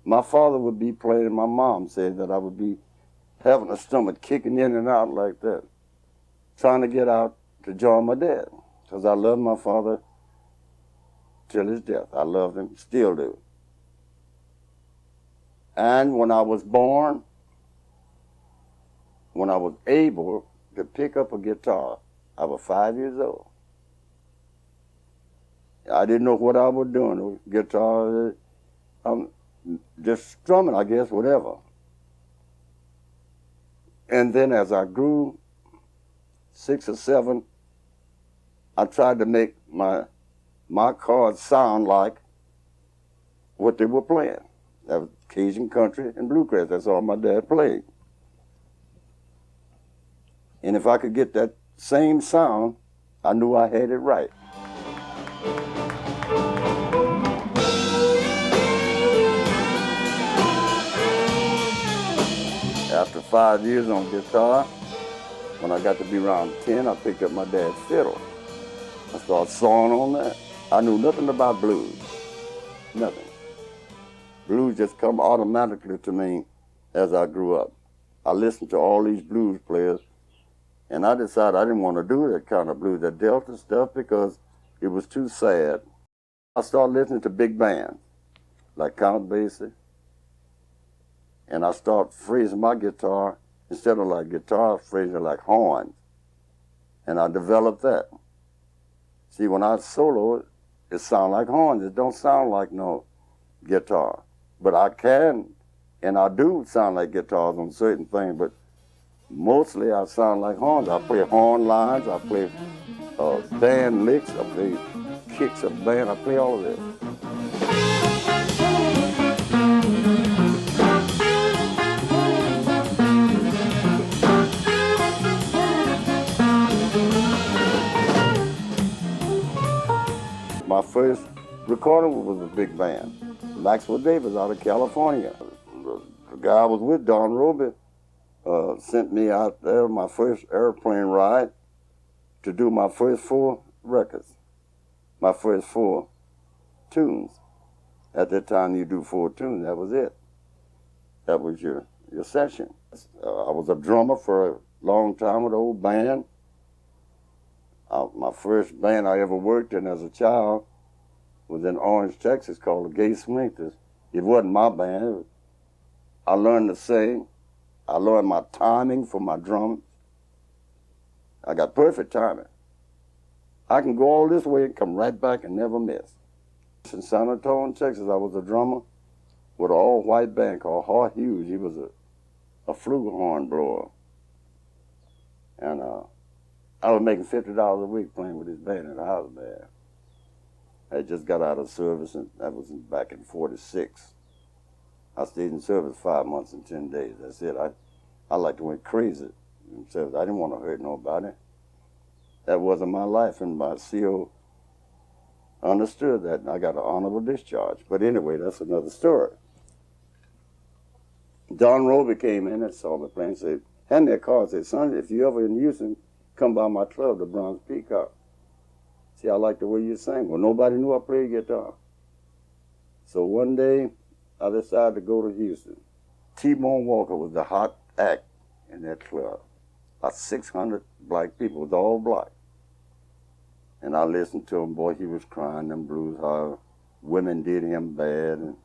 My father would be playing, and my mom said that I would be having a stomach kicking in and out like that, trying to get out to join my dad, because I loved my father till his death. I loved him, still do. And when I was born, when I was able to pick up a guitar, I was 5 years old. I didn't know what I was doing. Guitar, just strumming, I guess, whatever. And then as I grew 6 or 7, I tried to make my chords sound like what they were playing. That was Cajun country and bluegrass. That's all my dad played. And if I could get that same sound, I knew I had it right. After 5 years on guitar, when I got to be around 10, I picked up my dad's fiddle. I started sawing on that. I knew nothing about blues, nothing. Blues just come automatically to me as I grew up. I listened to all these blues players, and I decided I didn't want to do that kind of blues, that Delta stuff, because it was too sad. I started listening to big bands, like Count Basie, and I started phrasing my guitar, instead of like guitar, phrasing like horns, and I developed that. See, when I solo, it sounds like horns. It don't sound like no guitar. But I can, and I do sound like guitars on certain things, but mostly I sound like horns. I play horn lines, I play band licks, I play kicks of band, I play all of this. My first recording was a big band. Maxwell Davis out of California. The guy I was with, Don Roby, sent me out there on my first airplane ride to do my first 4 records, my first 4 tunes. At that time, you do 4 tunes, that was it. That was your session. I was a drummer for a long time with an old band. My first band I ever worked in as a child was in Orange, Texas, called the Gatemouth. It wasn't my band. I learned to sing. I learned my timing for my drums. I got perfect timing. I can go all this way and come right back and never miss. In San Antonio, Texas, I was a drummer with an all-white band called Hart Hughes. He was a flugelhorn blower. And I was making $50 a week playing with his band in the house band. I just got out of service, and that was back in '46. I stayed in service 5 months and 10 days. That's it. I like to went crazy in service. I didn't want to hurt nobody. That wasn't my life, and my CO understood that, and I got an honorable discharge. But anyway, that's another story. Don Roby came in and saw me playing and said, hand me a card, said, son, if you ever in Houston, come by my club, the Bronx Peacock. See, I like the way you sing. Well, nobody knew I played guitar. So one day, I decided to go to Houston. T-Bone Walker was the hot act in that club. About 600 black people, it was all black. And I listened to him, boy, he was crying them blues, how women did him bad. And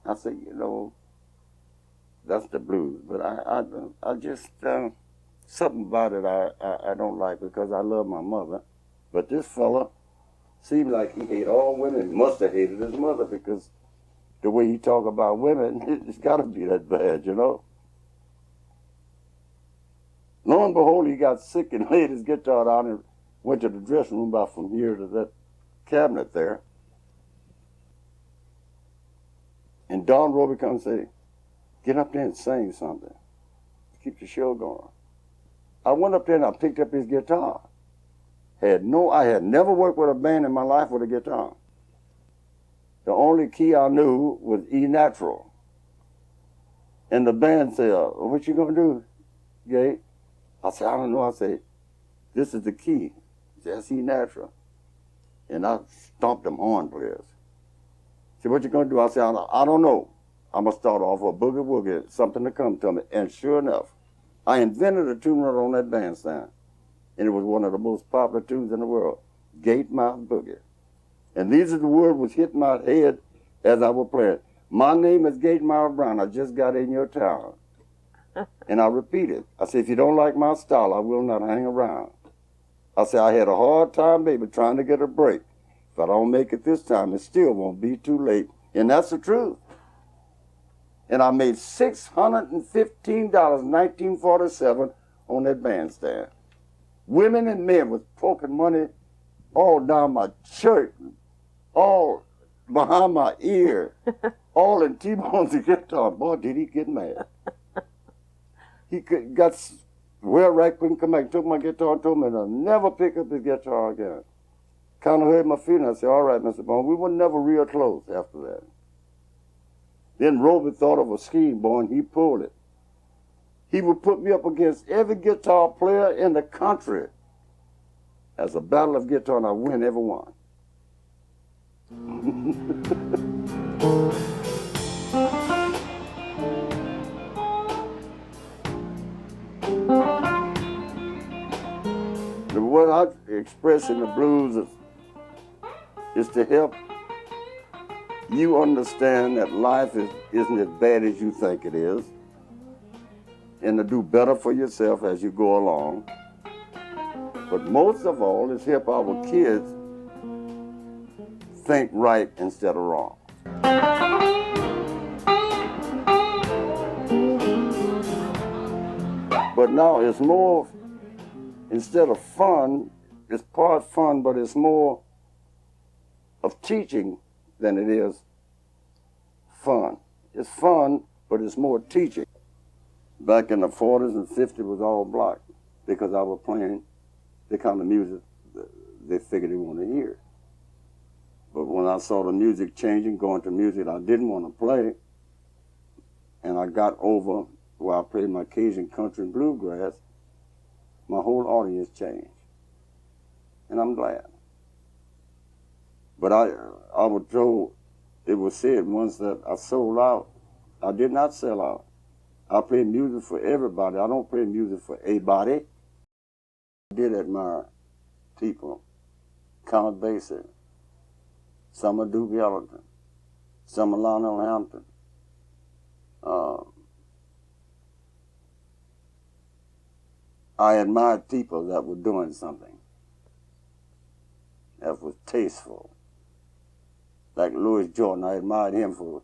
I said, you know, that's the blues. But I just, something about it I don't like, because I love my mother. But this fella seemed like he hated all women. He must have hated his mother, because the way he talk about women, it's got to be that bad, you know. Lo and behold, he got sick and laid his guitar down and went to the dressing room about from here to that cabinet there. And Don Roby comes and say, get up there and sing something. Keep the show going. I went up there and I picked up his guitar. I had never worked with a band in my life with a guitar. The only key I knew was E natural. And the band said, what you gonna do, Gay? I said, I don't know. I said, this is the key. That's E natural. And I stomped them horn players. He said, what you gonna do? I said, I don't know. I'm going to start off with boogie woogie, something to come to me. And sure enough, I invented a tune right on that bandstand. And it was one of the most popular tunes in the world, Gatemouth Boogie. And these are the words was hitting my head as I was playing. My name is Gatemouth Brown. I just got in your town. And I repeated. I said, if you don't like my style, I will not hang around. I said, I had a hard time, baby, trying to get a break. If I don't make it this time, it still won't be too late. And that's the truth. And I made $615, 1947, on that bandstand. Women and men was poking money all down my shirt, all behind my ear, all in T-Bone's guitar. Boy, did he get mad. He got well right, couldn't come back, took my guitar and told me to never pick up his guitar again. Kind of hurt my feelings. I said, all right, Mr. Bone, we were never real close after that. Then Roby thought of a scheme, boy, and he pulled it. He would put me up against every guitar player in the country as a battle of guitar, and I win every one. What I express in the blues is to help you understand that life isn't as bad as you think it is, and to do better for yourself as you go along. But most of all is help our kids think right instead of wrong. But now it's more, instead of fun, it's part fun, but it's more of teaching than it is fun. It's fun, but it's more teaching. Back in the 40s and 50s was all black because I was playing the kind of music they figured they wanted to hear. But when I saw the music changing, going to music I didn't want to play, and I got over where I played my Cajun country and bluegrass, my whole audience changed. And I'm glad. But I was told, it was said once that I sold out. I did not sell out. I play music for everybody. I don't play music for a body. I did admire people. Count Basie, some of Duke Ellington, some of Lionel Hampton. I admired people that were doing something that was tasteful. Like Louis Jordan, I admired him for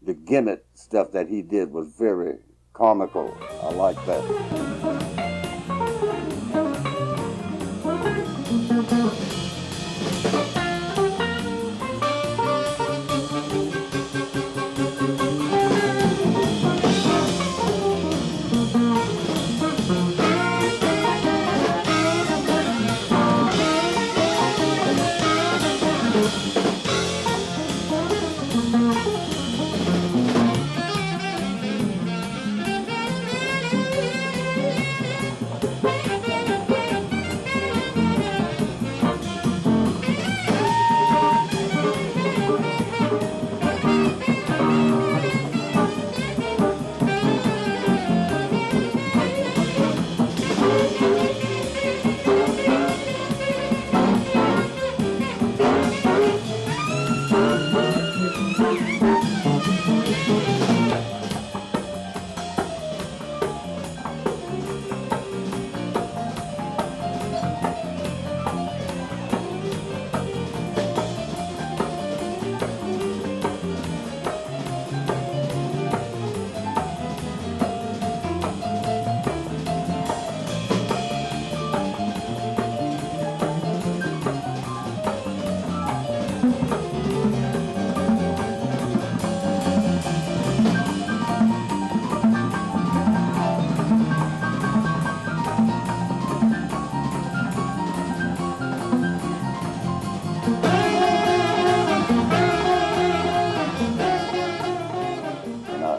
the gimmick stuff that he did was very comical. I like that.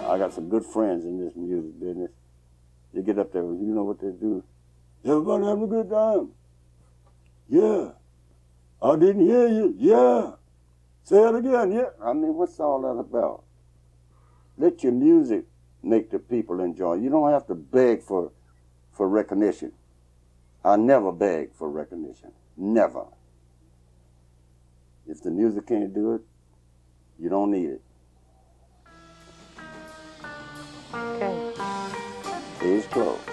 I got some good friends in this music business. You get up there, you know what they do? Everybody having a good time? Yeah. I didn't hear you. Yeah. Say it again. Yeah. I mean, what's all that about? Let your music make the people enjoy. You don't have to beg for recognition. I never beg for recognition. Never. If the music can't do it, you don't need it. Okay. Case closed.